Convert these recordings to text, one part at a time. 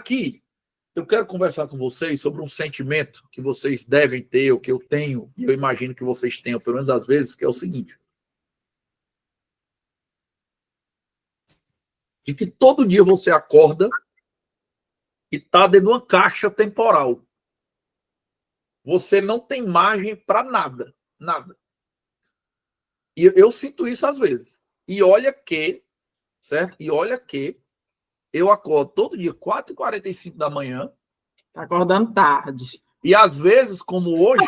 aqui eu quero conversar com vocês sobre um sentimento que vocês devem ter, ou que eu tenho, e eu imagino que vocês tenham, pelo menos às vezes, que é o seguinte: de que todo dia você acorda e está dentro de uma caixa temporal. Você não tem margem para nada, nada. E eu sinto isso às vezes. E olha que, certo? E olha que eu acordo todo dia 4h45 da manhã. Tá acordando tarde. E às vezes, como hoje,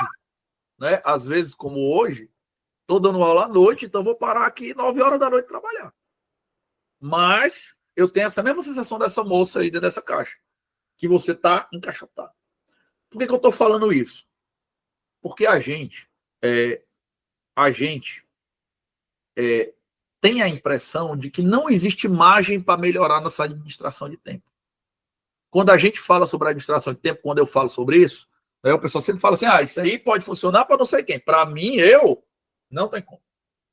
né? Às vezes, como hoje, tô dando aula à noite, então vou parar aqui 9 horas da noite trabalhar. Mas eu tenho essa mesma sensação dessa moça aí dentro dessa caixa, que você tá encaixotado. Por que eu tô falando isso? Porque a gente tem a impressão de que não existe margem para melhorar nossa administração de tempo. Quando a gente fala sobre a administração de tempo, quando eu falo sobre isso, o pessoal sempre fala assim: isso aí pode funcionar para não sei quem. Para mim, não tem como.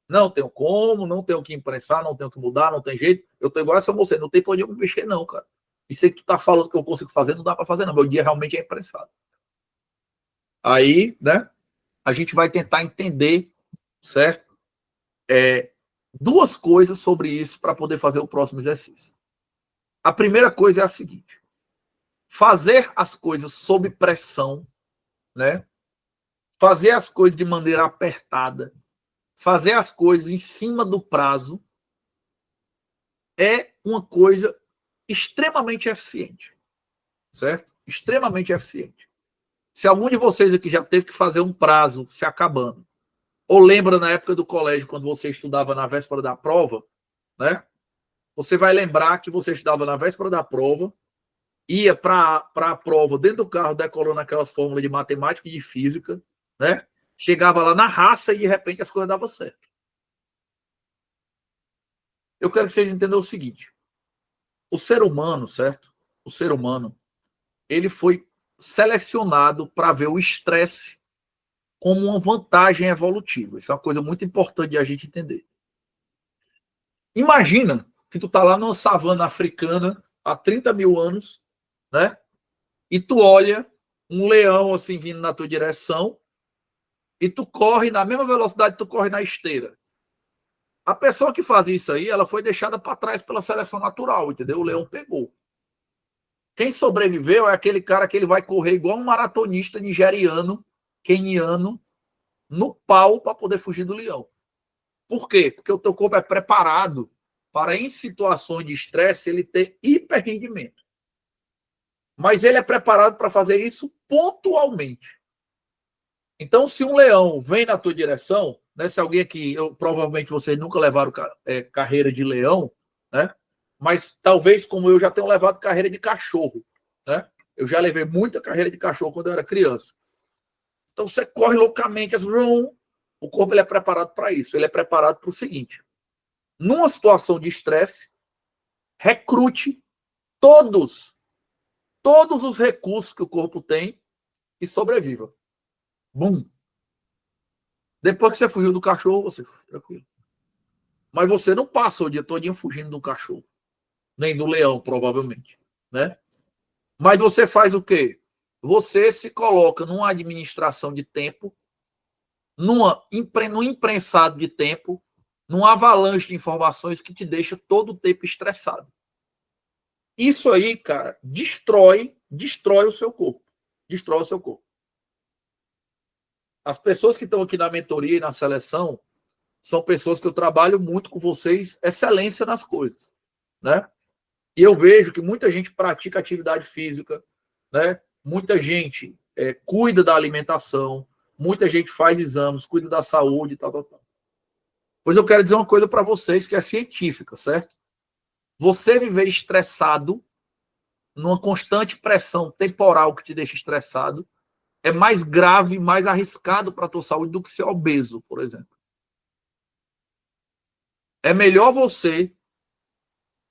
Não tenho como, não tenho o que imprensar, não tenho o que mudar, não tem jeito. Eu tô igual essa moça, não tem pra onde eu me mexer, não, cara. Isso aí que tu tá falando que eu consigo fazer, não dá para fazer, não. Meu dia realmente é imprensado. Aí, né, a gente vai tentar entender, certo? Duas coisas sobre isso para poder fazer o próximo exercício. A primeira coisa é a seguinte: fazer as coisas sob pressão, né? Fazer as coisas de maneira apertada, fazer as coisas em cima do prazo é uma coisa extremamente eficiente, certo? Extremamente eficiente. Se algum de vocês aqui já teve que fazer um prazo se acabando, ou lembra na época do colégio, quando você estudava na véspera da prova, né? Você vai lembrar que você estudava na véspera da prova, ia para a prova dentro do carro, decorando aquelas fórmulas de matemática e de física, né? Chegava lá na raça e de repente as coisas davam certo. Eu quero que vocês entendam o seguinte: o ser humano, certo? O ser humano, ele foi selecionado para ver o estresse como uma vantagem evolutiva. Isso é uma coisa muito importante de a gente entender. Imagina que tu tá lá numa savana africana há 30 mil anos, né? E tu olha um leão assim vindo na tua direção e tu corre na mesma velocidade que tu corre na esteira. A pessoa que faz isso aí, ela foi deixada para trás pela seleção natural, entendeu? O leão pegou. Quem sobreviveu é aquele cara que ele vai correr igual um maratonista nigeriano, queniano, no pau para poder fugir do leão. Por quê? Porque o teu corpo é preparado para, em situações de estresse, ele ter hiperrendimento. Mas ele é preparado para fazer isso pontualmente. Então, se um leão vem na tua direção, né, se alguém aqui, provavelmente vocês nunca levaram carreira de leão, né? Mas talvez, como eu, já tenho levado carreira de cachorro, né? Eu já levei muita carreira de cachorro quando eu era criança. Então você corre loucamente, o corpo ele é preparado para isso. Ele é preparado para o seguinte: numa situação de estresse, recrute todos os recursos que o corpo tem e sobreviva. Bum! Depois que você fugiu do cachorro, você tranquilo. Mas você não passa o dia todinho fugindo do cachorro, nem do leão, provavelmente, né? Mas você faz o quê? Você se coloca numa administração de tempo, num imprensado de tempo, num avalanche de informações que te deixa todo o tempo estressado. Isso aí, cara, destrói o seu corpo. Destrói o seu corpo. As pessoas que estão aqui na mentoria e na seleção são pessoas que eu trabalho muito com vocês, excelência nas coisas, né? E eu vejo que muita gente pratica atividade física, né? Muita gente cuida da alimentação, muita gente faz exames, cuida da saúde, tal. Pois eu quero dizer uma coisa para vocês que é científica, certo? Você viver estressado, numa constante pressão temporal que te deixa estressado, é mais grave, mais arriscado para a tua saúde do que ser obeso, por exemplo. É melhor você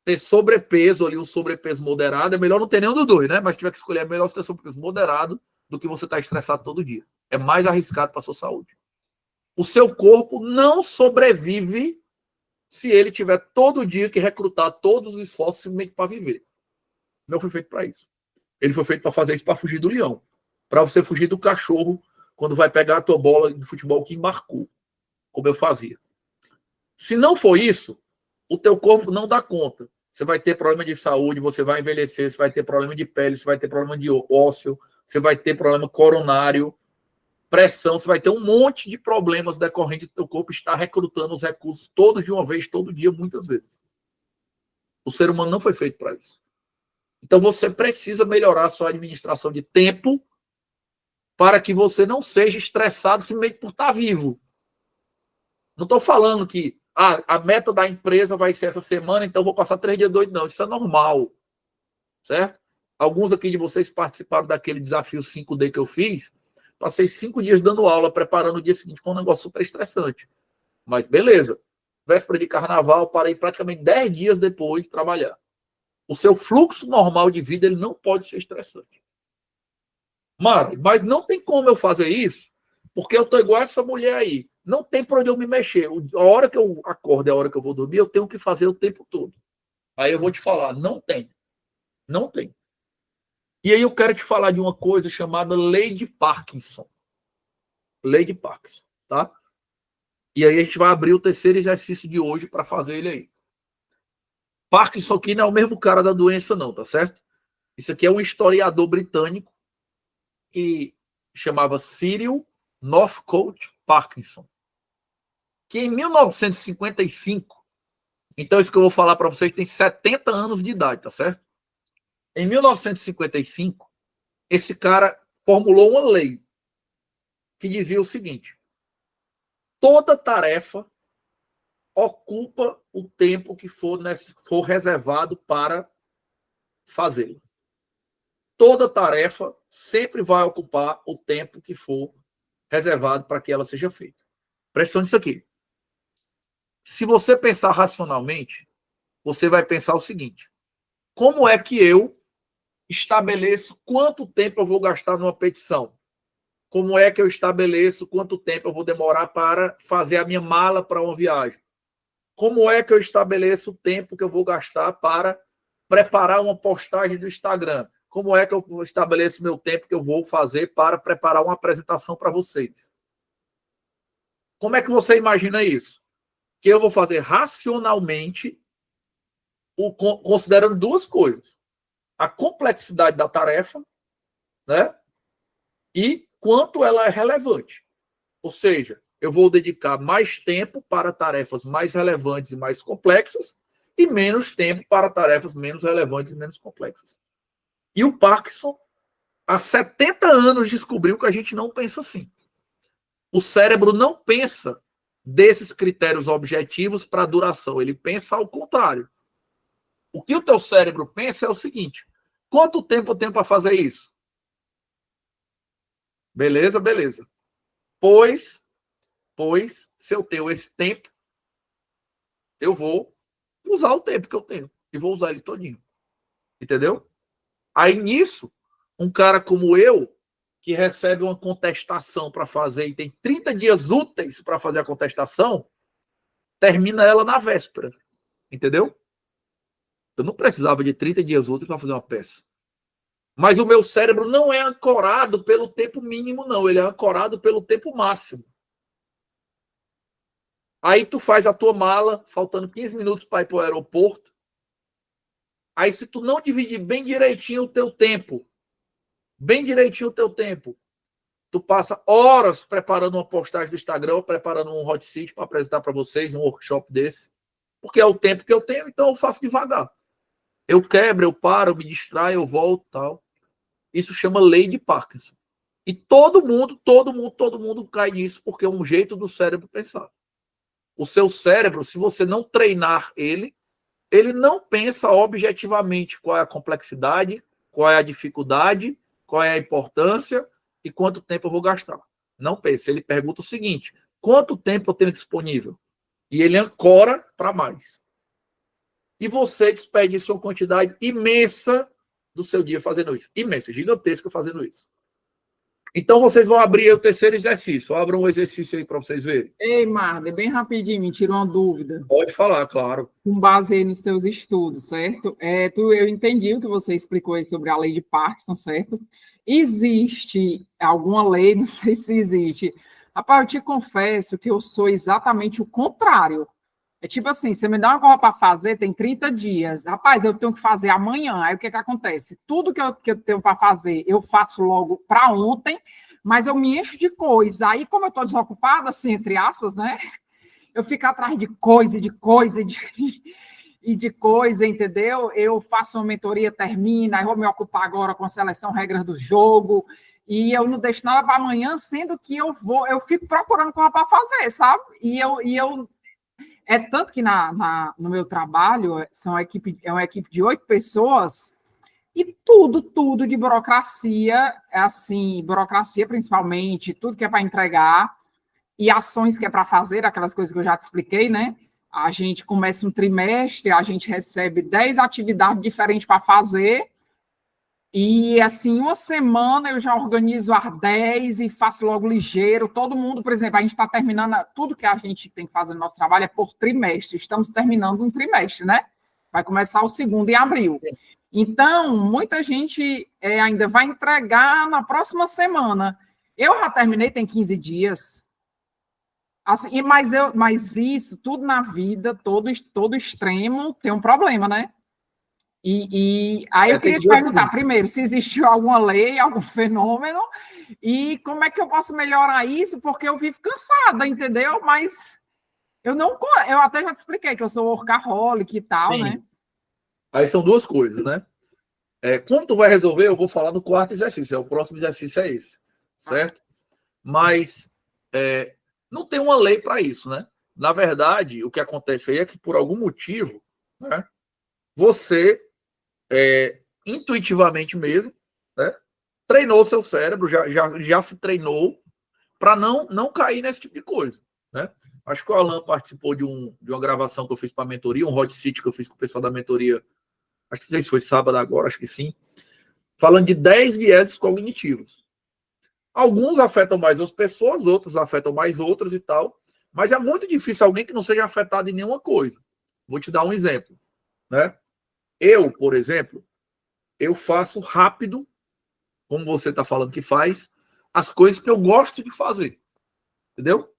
ter sobrepeso ali, um sobrepeso moderado. É melhor não ter nenhum dos dois, né? Mas se tiver que escolher, é melhor você ter sobrepeso moderado do que você estar estressado todo dia. É mais arriscado para a sua saúde. O seu corpo não sobrevive se ele tiver todo dia que recrutar todos os esforços simplesmente para viver. Não foi feito para isso. Ele foi feito para fazer isso, para fugir do leão. Para você fugir do cachorro quando vai pegar a tua bola de futebol que embarcou, como eu fazia. Se não for isso, o teu corpo não dá conta. Você vai ter problema de saúde, você vai envelhecer, você vai ter problema de pele, você vai ter problema de ósseo, você vai ter problema coronário, pressão, você vai ter um monte de problemas decorrentes do teu corpo estar recrutando os recursos todos de uma vez, todo dia, muitas vezes. O ser humano não foi feito para isso. Então você precisa melhorar a sua administração de tempo para que você não seja estressado simplesmente por estar vivo. Não estou falando que a meta da empresa vai ser essa semana, então vou passar 3 dias doido, não. Isso é normal. Certo? Alguns aqui de vocês participaram daquele desafio 5D que eu fiz. Passei 5 dias dando aula, preparando o dia seguinte. Foi um negócio super estressante. Mas beleza. Véspera de carnaval, parei praticamente 10 dias depois de trabalhar. O seu fluxo normal de vida ele não pode ser estressante. Mas não tem como eu fazer isso, porque eu tô igual essa mulher aí. Não tem para onde eu me mexer. A hora que eu acordo e a hora que eu vou dormir, eu tenho que fazer o tempo todo. Aí eu vou te falar, não tem. Não tem. E aí eu quero te falar de uma coisa chamada lei de Parkinson. Lei de Parkinson, tá? E aí a gente vai abrir o terceiro exercício de hoje para fazer ele aí. Parkinson aqui não é o mesmo cara da doença não, tá certo? Isso aqui é um historiador britânico que chamava Cyril Northcote Parkinson, que em 1955, então isso que eu vou falar para vocês tem 70 anos de idade, tá certo? Em 1955, esse cara formulou uma lei que dizia o seguinte: toda tarefa ocupa o tempo que for reservado para fazê-la. Toda tarefa sempre vai ocupar o tempo que for reservado para que ela seja feita. Presta atenção nisso aqui. Se você pensar racionalmente, você vai pensar o seguinte: como é que eu estabeleço quanto tempo eu vou gastar numa petição? Como é que eu estabeleço quanto tempo eu vou demorar para fazer a minha mala para uma viagem? Como é que eu estabeleço o tempo que eu vou gastar para preparar uma postagem do Instagram? Como é que eu estabeleço meu tempo que eu vou fazer para preparar uma apresentação para vocês? Como é que você imagina isso? Que eu vou fazer racionalmente, considerando duas coisas: a complexidade da tarefa, né? E quanto ela é relevante. Ou seja, eu vou dedicar mais tempo para tarefas mais relevantes e mais complexas e menos tempo para tarefas menos relevantes e menos complexas. E o Parkinson, há 70 anos, descobriu que a gente não pensa assim. O cérebro não pensa desses critérios objetivos para a duração. Ele pensa ao contrário. O que o teu cérebro pensa é o seguinte: quanto tempo eu tenho para fazer isso? Beleza, beleza. Pois, se eu tenho esse tempo, eu vou usar o tempo que eu tenho. E vou usar ele todinho. Entendeu? Aí, nisso, um cara como eu, que recebe uma contestação para fazer e tem 30 dias úteis para fazer a contestação, termina ela na véspera. Entendeu? Eu não precisava de 30 dias úteis para fazer uma peça. Mas o meu cérebro não é ancorado pelo tempo mínimo, não. Ele é ancorado pelo tempo máximo. Aí tu faz a tua mala, faltando 15 minutos para ir para o aeroporto. Aí se tu não dividir bem direitinho o teu tempo, tu passa horas preparando uma postagem do Instagram, preparando um hot seat para apresentar para vocês, um workshop desse. Porque é o tempo que eu tenho, então eu faço devagar. Eu quebro, eu paro, eu me distraio, eu volto, tal. Isso chama lei de Parkinson. E todo mundo cai nisso, porque é um jeito do cérebro pensar. O seu cérebro, se você não treinar ele não pensa objetivamente qual é a complexidade, qual é a dificuldade, qual é a importância e quanto tempo eu vou gastar. Não pensa. Ele pergunta o seguinte: quanto tempo eu tenho disponível? E ele ancora para mais. E você desperdiça uma quantidade imensa do seu dia fazendo isso. Imensa, gigantesca fazendo isso. Então, vocês vão abrir o terceiro exercício. Abra um exercício aí para vocês verem. Ei, Marder, bem rapidinho, me tirou uma dúvida. Pode falar, claro. Com base aí nos teus estudos, certo? Eu entendi o que você explicou aí sobre a lei de Parkinson, certo? Existe alguma lei, não sei se existe. Rapaz, eu te confesso que eu sou exatamente o contrário. É tipo assim, você me dá uma coisa para fazer, tem 30 dias. Rapaz, eu tenho que fazer amanhã. Aí o que acontece? Tudo que eu tenho para fazer, eu faço logo para ontem, mas eu me encho de coisa. Aí, como eu estou desocupada, assim, entre aspas, né? Eu fico atrás de coisa, e de coisa, entendeu? Eu faço uma mentoria, termina, aí vou me ocupar agora com a seleção, regras do jogo, e eu não deixo nada para amanhã, sendo que eu fico procurando coisa para fazer, sabe? É tanto que no meu trabalho é uma equipe de 8 pessoas e tudo de burocracia, assim, burocracia principalmente, tudo que é para entregar e ações que é para fazer, aquelas coisas que eu já te expliquei, né? A gente começa um trimestre, a gente recebe 10 atividades diferentes para fazer e, assim, uma semana eu já organizo as 10 e faço logo ligeiro. Todo mundo, por exemplo, a gente está terminando, tudo que a gente tem que fazer no nosso trabalho é por trimestre. Estamos terminando um trimestre, né? Vai começar o segundo em abril. Então, muita gente ainda vai entregar na próxima semana. Eu já terminei, tem 15 dias. Assim, mas isso, tudo na vida, todo extremo tem um problema, né? E aí eu queria te perguntar, primeiro, se existiu alguma lei, algum fenômeno, e como é que eu posso melhorar isso, porque eu vivo cansada, entendeu? Mas eu até já te expliquei que eu sou workaholic e tal, Sim. né? Aí são duas coisas, né? Como tu vai resolver, eu vou falar no quarto exercício. O próximo exercício é esse, certo? Mas não tem uma lei para isso, né? Na verdade, o que acontece aí é que, por algum motivo, né, você, intuitivamente mesmo, né, treinou seu cérebro, já se treinou para não cair nesse tipo de coisa, né? Acho que o Alan participou de uma gravação que eu fiz para a mentoria, um hot seat que eu fiz com o pessoal da mentoria, acho que não sei se foi sábado agora, acho que sim, falando de 10 vieses cognitivos. Alguns afetam mais as pessoas, outros afetam mais outras e tal, mas é muito difícil alguém que não seja afetado em nenhuma coisa. Vou te dar um exemplo, né? Eu, por exemplo, eu faço rápido, como você está falando que faz, as coisas que eu gosto de fazer, entendeu?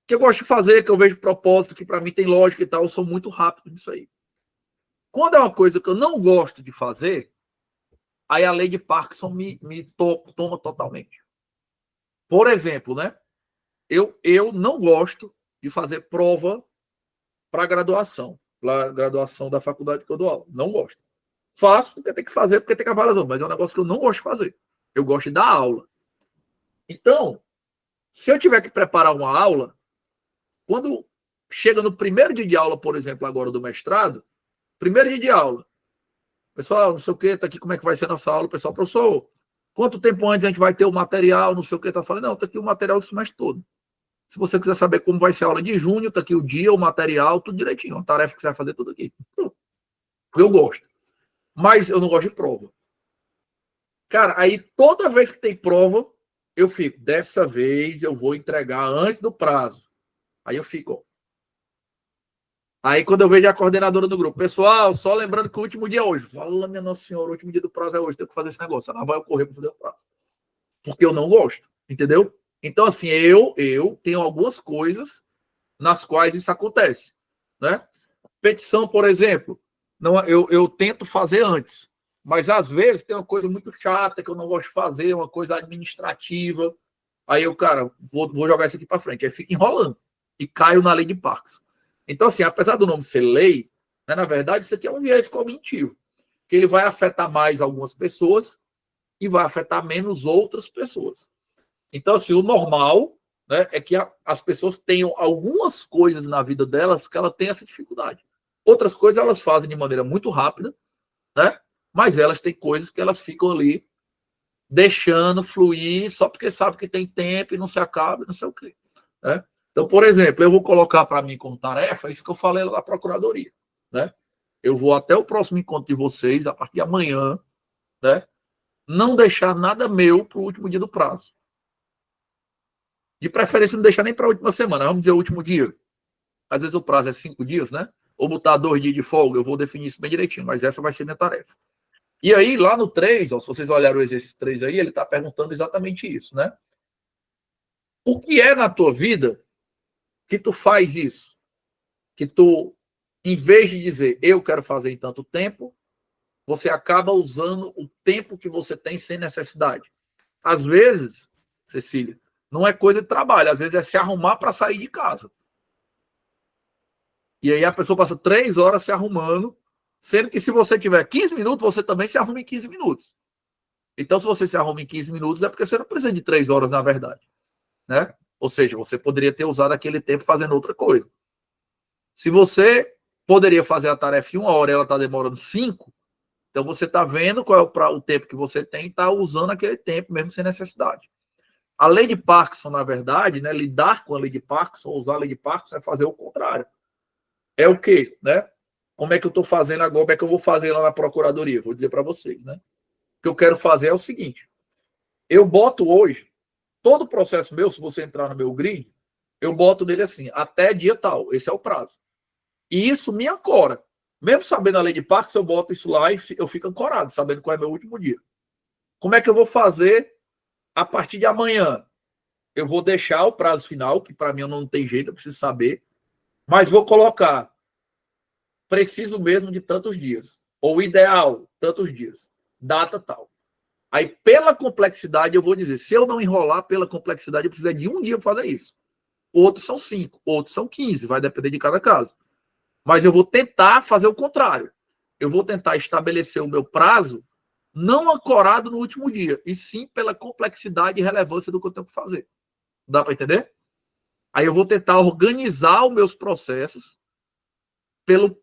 Que eu gosto de fazer, que eu vejo propósito, que para mim tem lógica e tal, eu sou muito rápido nisso aí. Quando é uma coisa que eu não gosto de fazer, aí a lei de Parkinson me toma totalmente. Por exemplo, né? Eu não gosto de fazer prova para graduação da faculdade que eu dou aula. Não gosto. Faço porque tem que fazer, porque tem que avaliação, mas é um negócio que eu não gosto de fazer. Eu gosto de dar aula. Então, se eu tiver que preparar uma aula, quando chega no primeiro dia de aula, por exemplo, agora do mestrado, primeiro dia de aula, pessoal, não sei o que, tá aqui como é que vai ser a nossa aula, pessoal, professor, quanto tempo antes a gente vai ter o material, não sei o que, tá falando, não, tá aqui o material do semestre todo. Se você quiser saber como vai ser a aula de junho, tá aqui o dia, o material, tudo direitinho, a tarefa que você vai fazer, tudo aqui. Eu gosto. Mas eu não gosto de prova. Cara, aí toda vez que tem prova, eu fico, dessa vez eu vou entregar antes do prazo. Aí eu fico, ó. Aí quando eu vejo a coordenadora do grupo, pessoal, só lembrando que o último dia é hoje. Fala, minha Nossa Senhora, o último dia do prazo é hoje, tenho que fazer esse negócio. Ela vai ocorrer para fazer o prazo. Porque eu não gosto, entendeu? Então, assim, eu tenho algumas coisas nas quais isso acontece, né? Petição, por exemplo, não, eu tento fazer antes, mas às vezes tem uma coisa muito chata que eu não gosto de fazer, uma coisa administrativa, aí eu, cara, vou jogar isso aqui para frente, aí fica enrolando e caio na lei de Parkinson. Então, assim, apesar do nome ser lei, né, na verdade, isso aqui é um viés cognitivo, que ele vai afetar mais algumas pessoas e vai afetar menos outras pessoas. Então, assim, o normal, né, é que as pessoas tenham algumas coisas na vida delas que ela tem essa dificuldade. Outras coisas elas fazem de maneira muito rápida, né? Mas elas têm coisas que elas ficam ali deixando fluir só porque sabe que tem tempo e não se acaba, não sei o quê, né? Então, por exemplo, eu vou colocar para mim como tarefa isso que eu falei lá da procuradoria, né? Eu vou até o próximo encontro de vocês, a partir de amanhã, né? não deixar nada meu para o último dia do prazo. De preferência, não deixar nem para a última semana. Vamos dizer o último dia. Às vezes o prazo é 5 dias, né? Ou botar 2 dias de folga, eu vou definir isso bem direitinho, mas essa vai ser minha tarefa. E aí, lá no 3, ó, se vocês olharem o exercício 3 aí, ele está perguntando exatamente isso, né? O que é na tua vida que tu faz isso? Que tu, em vez de dizer, eu quero fazer em tanto tempo, você acaba usando o tempo que você tem sem necessidade. Às vezes, Cecília, não é coisa de trabalho, às vezes é se arrumar para sair de casa. E aí a pessoa passa 3 horas se arrumando, sendo que se você tiver 15 minutos, você também se arruma em 15 minutos. Então, se você se arruma em 15 minutos, é porque você não precisa de 3 horas, na verdade. Né? Ou seja, você poderia ter usado aquele tempo fazendo outra coisa. Se você poderia fazer a tarefa em 1 hora e ela está demorando 5, então você está vendo qual é o tempo que você tem e está usando aquele tempo mesmo sem necessidade. A lei de Parkinson, na verdade, né, lidar com a lei de Parkinson, usar a lei de Parkinson é fazer o contrário. É o quê? Né? Como é que eu estou fazendo agora? Como é que eu vou fazer lá na procuradoria? Vou dizer para vocês. Né? O que eu quero fazer é o seguinte. Eu boto hoje, todo o processo meu, se você entrar no meu grid, eu boto nele assim, até dia tal. Esse é o prazo. E isso me ancora. Mesmo sabendo a lei de Parkinson, eu boto isso lá e eu fico ancorado, sabendo qual é meu último dia. Como é que eu vou fazer a partir de amanhã? Eu vou deixar o prazo final, que para mim não tem jeito, eu preciso saber, mas vou colocar preciso mesmo de tantos dias, ou ideal, tantos dias, data tal. Aí, pela complexidade, eu vou dizer, se eu não enrolar pela complexidade, eu preciso de 1 dia para fazer isso. Outros são 5, outros são 15, vai depender de cada caso. Mas eu vou tentar fazer o contrário. Eu vou tentar estabelecer o meu prazo não ancorado no último dia, e sim pela complexidade e relevância do que eu tenho que fazer. Dá para entender? Aí eu vou tentar organizar os meus processos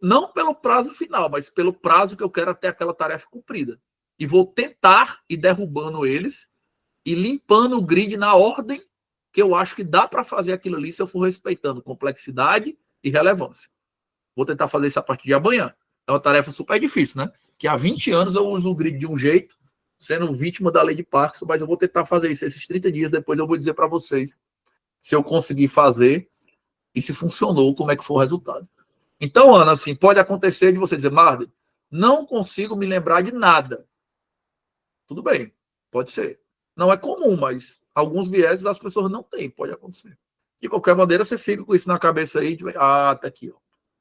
não pelo prazo final, mas pelo prazo que eu quero até aquela tarefa cumprida. E vou tentar ir derrubando eles e limpando o grid na ordem que eu acho que dá para fazer aquilo ali se eu for respeitando complexidade e relevância. Vou tentar fazer isso a partir de amanhã. É uma tarefa super difícil, né? Que há 20 anos eu uso o grid de um jeito, sendo vítima da lei de Parkinson, mas eu vou tentar fazer isso esses 30 dias, depois eu vou dizer para vocês se eu conseguir fazer e se funcionou, como é que foi o resultado. Então, Ana, assim, pode acontecer de você dizer, Marden, não consigo me lembrar de nada. Tudo bem, pode ser. Não é comum, mas alguns vieses as pessoas não têm, pode acontecer. De qualquer maneira, você fica com isso na cabeça aí, tá aqui, ó.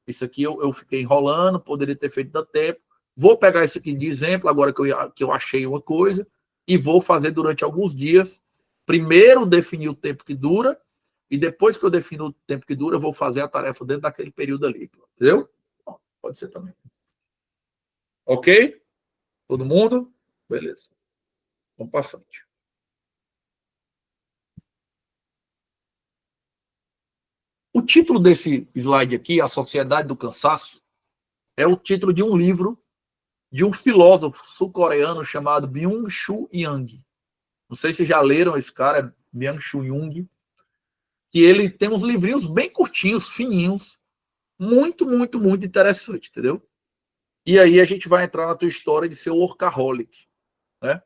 Isso aqui eu fiquei enrolando, poderia ter feito da tempo. Vou pegar isso aqui de exemplo, agora que eu achei uma coisa, e vou fazer durante alguns dias. Primeiro definir o tempo que dura, e depois que eu defino o tempo que dura, eu vou fazer a tarefa dentro daquele período ali. Entendeu? Pode ser também. Ok? Todo mundo? Beleza. Vamos para frente. O título desse slide aqui, A Sociedade do Cansaço, é o título de um livro de um filósofo sul-coreano chamado Byung-Chul Yang. Não sei se já leram esse cara, Byung-Chul Yang, que ele tem uns livrinhos bem curtinhos, fininhos, muito, muito, muito interessante, entendeu? E aí a gente vai entrar na tua história de ser workaholic, né?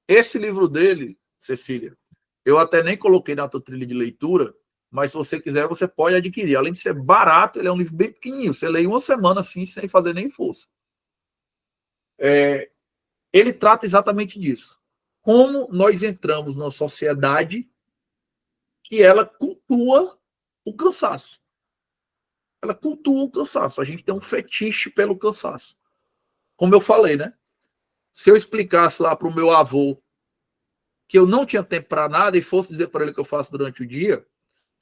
Esse livro dele, Cecília, eu até nem coloquei na tua trilha de leitura, mas se você quiser, você pode adquirir. Além de ser barato, ele é um livro bem pequenininho. Você lê em 1 semana assim, sem fazer nem força. Ele trata exatamente disso. Como nós entramos numa sociedade que ela cultua o cansaço. Ela cultua o cansaço. A gente tem um fetiche pelo cansaço. Como eu falei, né? Se eu explicasse lá para o meu avô que eu não tinha tempo para nada e fosse dizer para ele o que eu faço durante o dia,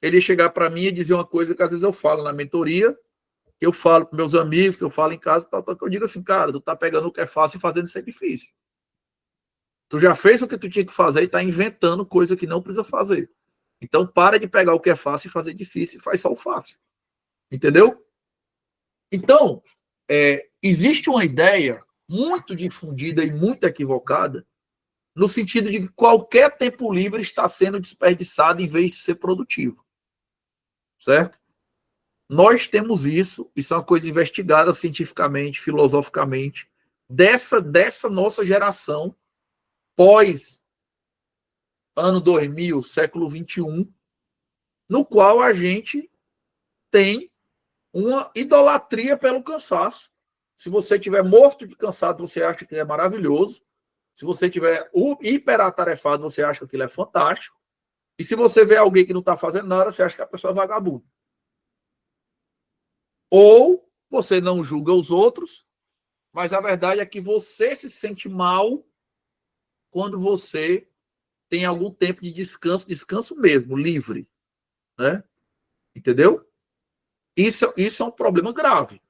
ele ia chegar para mim e dizer uma coisa que às vezes eu falo na mentoria, que eu falo para meus amigos, que eu falo em casa, que eu digo assim, cara, tu tá pegando o que é fácil e fazendo isso é difícil. Tu já fez o que tu tinha que fazer e tá inventando coisa que não precisa fazer. Então para de pegar o que é fácil e fazer difícil e faz só o fácil. Entendeu? Então, existe uma ideia muito difundida e muito equivocada no sentido de que qualquer tempo livre está sendo desperdiçado em vez de ser produtivo. Certo? Nós temos isso é uma coisa investigada cientificamente, filosoficamente, dessa nossa geração pós ano 2000, século 21, no qual a gente tem uma idolatria pelo cansaço. Se você estiver morto de cansado, você acha que é maravilhoso. Se você estiver hiperatarefado, você acha que aquilo é fantástico. E se você vê alguém que não está fazendo nada, você acha que a pessoa é vagabunda. Ou você não julga os outros, mas a verdade é que você se sente mal quando você tem algum tempo de descanso, descanso mesmo, livre, né? Entendeu? Isso é um problema grave,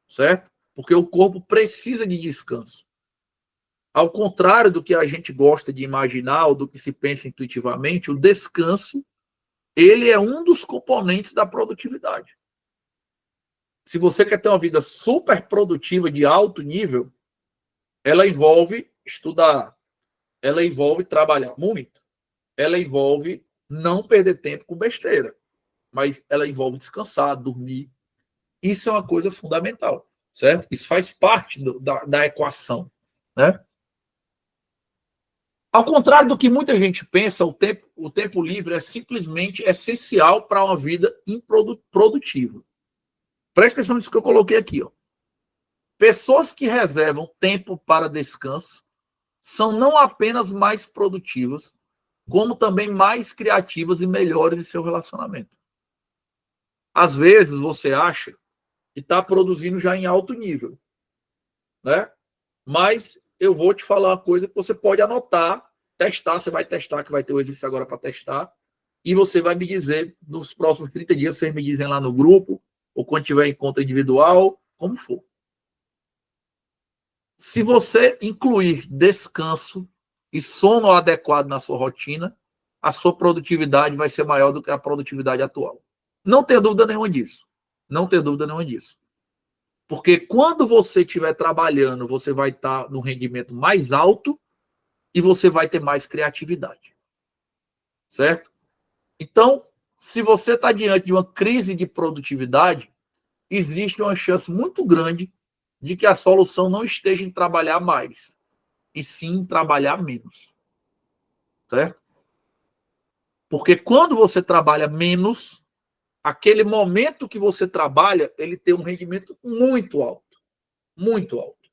certo? Porque o corpo precisa de descanso. Ao contrário do que a gente gosta de imaginar ou do que se pensa intuitivamente, o descanso, ele é um dos componentes da produtividade. Se você quer ter uma vida super produtiva de alto nível, ela envolve estudar, ela envolve trabalhar muito, ela envolve não perder tempo com besteira, mas ela envolve descansar, dormir. Isso é uma coisa fundamental, certo? Isso faz parte da equação, né? Ao contrário do que muita gente pensa, o tempo livre é simplesmente essencial para uma vida produtiva. Presta atenção nisso que eu coloquei aqui. Ó. Pessoas que reservam tempo para descanso são não apenas mais produtivas, como também mais criativas e melhores em seu relacionamento. Às vezes você acha que está produzindo já em alto nível, né? Mas eu vou te falar uma coisa que você pode anotar, testar, você vai testar, que vai ter o exercício agora para testar, e você vai me dizer, nos próximos 30 dias, vocês me dizem lá no grupo, ou quando tiver encontro individual, como for. Se você incluir descanso e sono adequado na sua rotina, a sua produtividade vai ser maior do que a produtividade atual. Não tem dúvida nenhuma disso. Não tem dúvida nenhuma disso. Porque quando você estiver trabalhando, você vai estar no rendimento mais alto e você vai ter mais criatividade. Certo? Então, se você está diante de uma crise de produtividade, existe uma chance muito grande de que a solução não esteja em trabalhar mais, e sim em trabalhar menos. Certo? Porque quando você trabalha menos, aquele momento que você trabalha, ele tem um rendimento muito alto. Muito alto.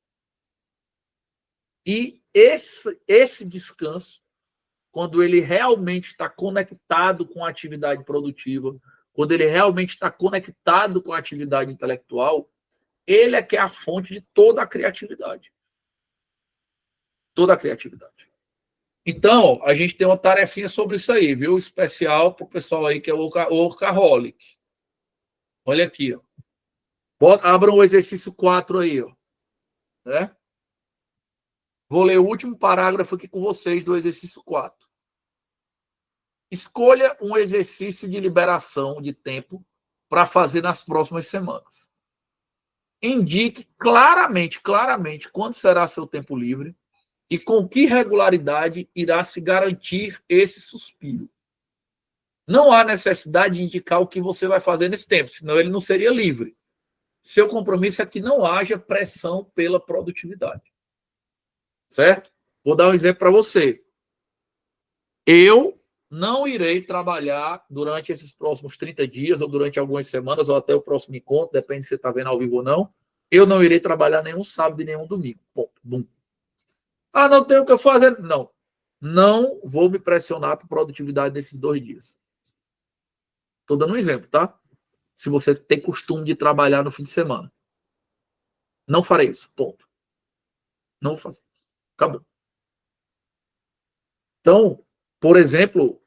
E esse descanso, quando ele realmente está conectado com a atividade produtiva, quando ele realmente está conectado com a atividade intelectual, ele é que é a fonte de toda a criatividade. Toda a criatividade. Então, a gente tem uma tarefinha sobre isso aí, viu? Especial para o pessoal aí que é o workaholic. Olha aqui, ó. Abram o exercício 4 aí, ó. Né? Vou ler o último parágrafo aqui com vocês do exercício 4. Escolha um exercício de liberação de tempo para fazer nas próximas semanas. Indique claramente quando será seu tempo livre e com que regularidade irá se garantir esse suspiro. Não há necessidade de indicar o que você vai fazer nesse tempo, senão ele não seria livre. Seu compromisso é que não haja pressão pela produtividade. Certo? Vou dar um exemplo para você. Eu não irei trabalhar durante esses próximos 30 dias, ou durante algumas semanas, ou até o próximo encontro, depende se você está vendo ao vivo ou não. Eu não irei trabalhar nenhum sábado e nenhum domingo. Ponto. Bum. Ah, não tenho o que fazer. Não. Não vou me pressionar por produtividade nesses 2 dias. Estou dando um exemplo, tá? Se você tem costume de trabalhar no fim de semana. Não farei isso. Ponto. Não vou fazer. Acabou. Então, por exemplo,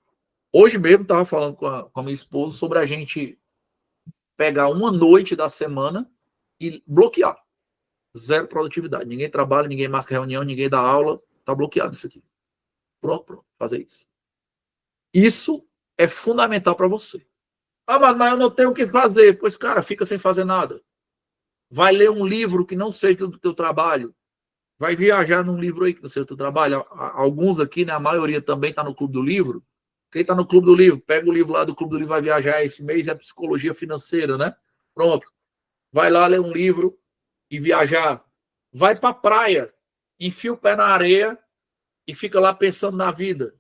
hoje mesmo estava falando com a minha esposa sobre a gente pegar uma noite da semana e bloquear. Zero produtividade. Ninguém trabalha, ninguém marca reunião, ninguém dá aula. Está bloqueado isso aqui. Pronto, fazer isso. Isso é fundamental para você. Ah, mas eu não tenho o que fazer. Pois, cara, fica sem fazer nada. Vai ler um livro que não seja do teu trabalho. Vai viajar num livro aí que não seja do teu trabalho. Alguns aqui, né, a maioria também está no Clube do Livro. Quem está no Clube do Livro, pega o livro lá do Clube do Livro, vai viajar esse mês, é Psicologia Financeira, né? Pronto. Vai lá ler um livro e viajar. Vai para a praia, enfia o pé na areia e fica lá pensando na vida.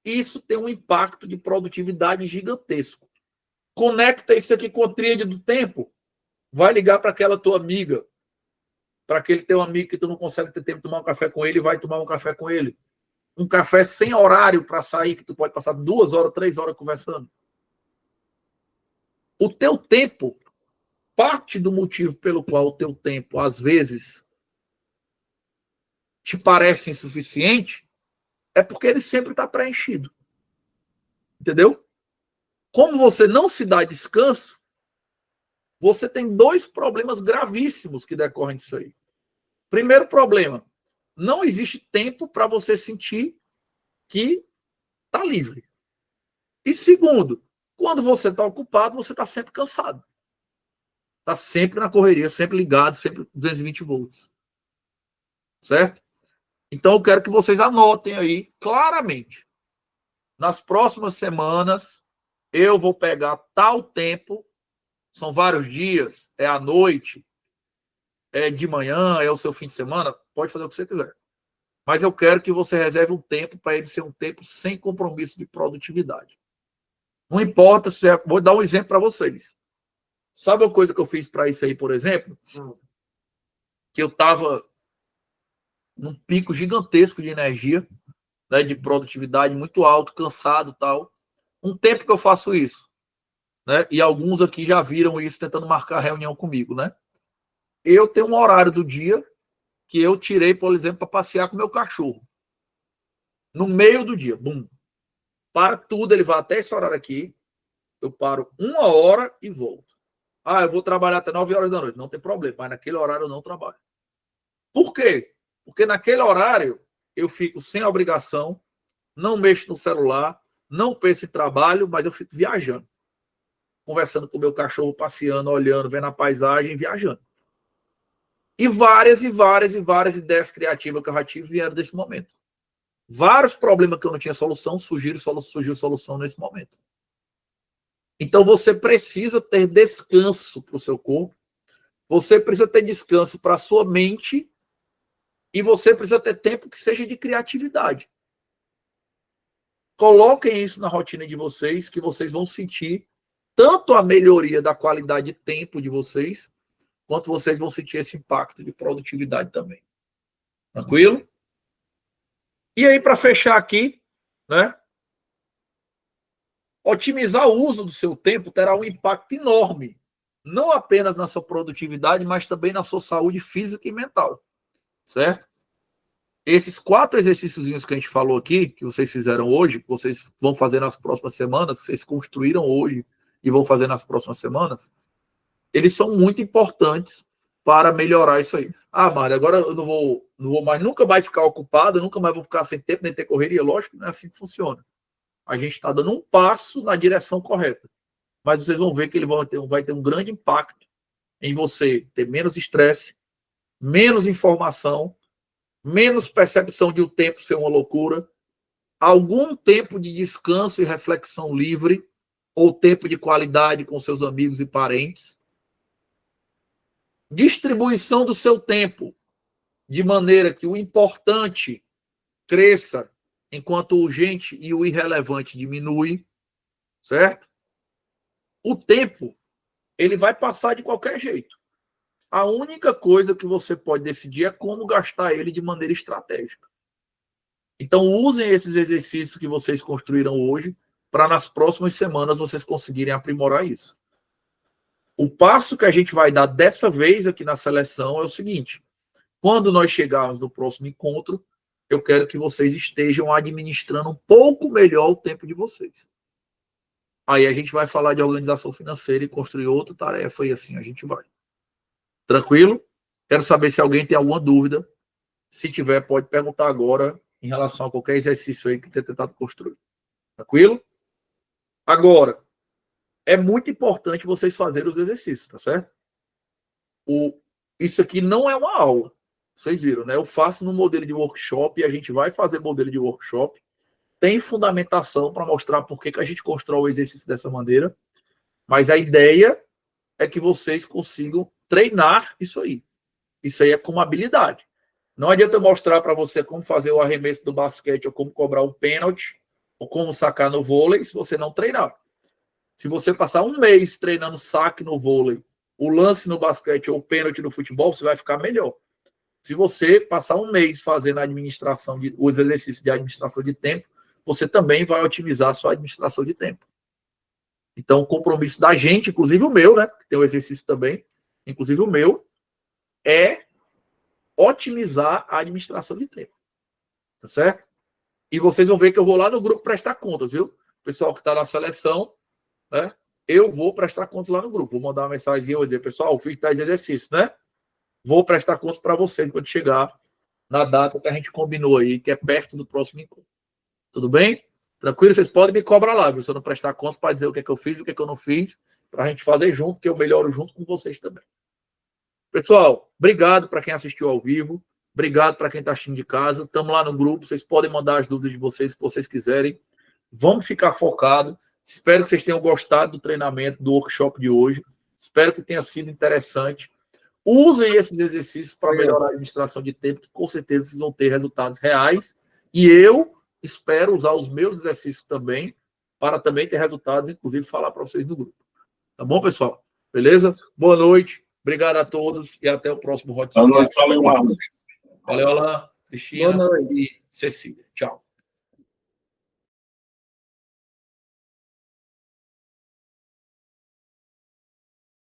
Isso tem um impacto de produtividade gigantesco. Conecta isso aqui com a tríade do tempo. Vai ligar para aquela tua amiga, para aquele teu amigo que tu não consegue ter tempo de tomar um café com ele, vai tomar um café com ele. Um café sem horário para sair, que tu pode passar 2 horas, 3 horas conversando. O teu tempo, parte do motivo pelo qual o teu tempo, às vezes, te parece insuficiente, é porque ele sempre está preenchido. Entendeu? Como você não se dá descanso, você tem 2 problemas gravíssimos que decorrem disso aí. Primeiro problema, não existe tempo para você sentir que está livre. E segundo, quando você está ocupado, você está sempre cansado. Está sempre na correria, sempre ligado, sempre 220 volts. Certo? Então eu quero que vocês anotem aí claramente. Nas próximas semanas, eu vou pegar tal tempo, são vários dias, é à noite, é de manhã, é o seu fim de semana, pode fazer o que você quiser. Mas eu quero que você reserve um tempo para ele ser um tempo sem compromisso de produtividade. Não importa se é... Vou dar um exemplo para vocês. Sabe uma coisa que eu fiz para isso aí, por exemplo? Que eu estava num pico gigantesco de energia, né, de produtividade muito alto, cansado e tal. Um tempo que eu faço isso. Né? E alguns aqui já viram isso tentando marcar reunião comigo. Né? Eu tenho um horário do dia que eu tirei, por exemplo, para passear com meu cachorro. No meio do dia. Bum. Para tudo, ele vai até esse horário aqui. Eu paro 1 hora e volto. Ah, eu vou trabalhar até 9 horas da noite. Não tem problema, mas naquele horário eu não trabalho. Por quê? Porque naquele horário eu fico sem obrigação, não mexo no celular, não penso em trabalho, mas eu fico viajando. Conversando com o meu cachorro, passeando, olhando, vendo a paisagem, viajando. E várias ideias criativas que eu já tive vieram desse momento. Vários problemas que eu não tinha solução, surgiu solução nesse momento. Então você precisa ter descanso para o seu corpo, você precisa ter descanso para a sua mente e você precisa ter tempo que seja de criatividade. Coloquem isso na rotina de vocês, que vocês vão sentir tanto a melhoria da qualidade de tempo de vocês, quanto vocês vão sentir esse impacto de produtividade também. Tranquilo? E aí, para fechar aqui, né? Otimizar o uso do seu tempo terá um impacto enorme, não apenas na sua produtividade, mas também na sua saúde física e mental. Certo? Esses 4 exercícios que a gente falou aqui, que vocês fizeram hoje, que vocês vão fazer nas próximas semanas, que vocês construíram hoje e vão fazer nas próximas semanas, eles são muito importantes para melhorar isso aí. Ah, Mário, agora eu não vou mais, nunca mais ficar ocupado, nunca mais vou ficar sem tempo, nem ter correria. Lógico que não é assim que funciona. A gente está dando um passo na direção correta. Mas vocês vão ver que ele vai ter um grande impacto em você ter menos estresse, menos informação, menos percepção de o tempo ser uma loucura, algum tempo de descanso e reflexão livre, ou tempo de qualidade com seus amigos e parentes. Distribuição do seu tempo, de maneira que o importante cresça, enquanto o urgente e o irrelevante diminui, certo? O tempo, ele vai passar de qualquer jeito. A única coisa que você pode decidir é como gastar ele de maneira estratégica. Então, usem esses exercícios que vocês construíram hoje para nas próximas semanas vocês conseguirem aprimorar isso. O passo que a gente vai dar dessa vez aqui na seleção é o seguinte: quando nós chegarmos no próximo encontro, eu quero que vocês estejam administrando um pouco melhor o tempo de vocês. Aí a gente vai falar de organização financeira e construir outra tarefa e assim a gente vai. Tranquilo? Quero saber se alguém tem alguma dúvida. Se tiver, pode perguntar agora em relação a qualquer exercício aí que tenha tentado construir. Tranquilo? Agora, é muito importante vocês fazerem os exercícios, tá certo? Isso aqui não é uma aula. Vocês viram, né? Eu faço no modelo de workshop e a gente vai fazer modelo de workshop. Tem fundamentação para mostrar por que a gente constrói o exercício dessa maneira. Mas a ideia é que vocês consigam treinar isso aí. Isso aí é como habilidade. Não adianta eu mostrar para você como fazer o arremesso do basquete ou como cobrar um pênalti ou como sacar no vôlei se você não treinar. Se você passar um mês treinando saque no vôlei, o lance no basquete ou o pênalti no futebol, você vai ficar melhor. Se você passar um mês fazendo a administração os exercícios de administração de tempo, você também vai otimizar a sua administração de tempo. Então, o compromisso da gente, inclusive o meu, né, que tem o exercício também, inclusive o meu, é otimizar a administração de tempo. Tá certo? E vocês vão ver que eu vou lá no grupo prestar contas, viu? O pessoal que está na seleção, né? Eu vou prestar contas lá no grupo. Vou mandar uma mensagem e vou dizer, pessoal, fiz 10 exercícios, né? Vou prestar contas para vocês quando chegar na data que a gente combinou aí, que é perto do próximo encontro. Tudo bem? Tranquilo? Vocês podem me cobrar lá, viu? Se eu não prestar contas, para dizer o que é que eu fiz e o que é que eu não fiz, para a gente fazer junto, que eu melhoro junto com vocês também. Pessoal, obrigado para quem assistiu ao vivo. Obrigado para quem está assistindo de casa. Estamos lá no grupo. Vocês podem mandar as dúvidas de vocês, se vocês quiserem. Vamos ficar focados. Espero que vocês tenham gostado do treinamento, do workshop de hoje. Espero que tenha sido interessante. Usem esses exercícios para melhorar a administração de tempo, que com certeza vocês vão ter resultados reais. E eu espero usar os meus exercícios também, para também ter resultados, inclusive falar para vocês no grupo. Tá bom, pessoal? Beleza? Boa noite. Obrigado a todos e até o próximo Hot Boa noite. Valeu, Marlon. Valeu, Alan, Cristina Boa noite. e Cecília. Tchau.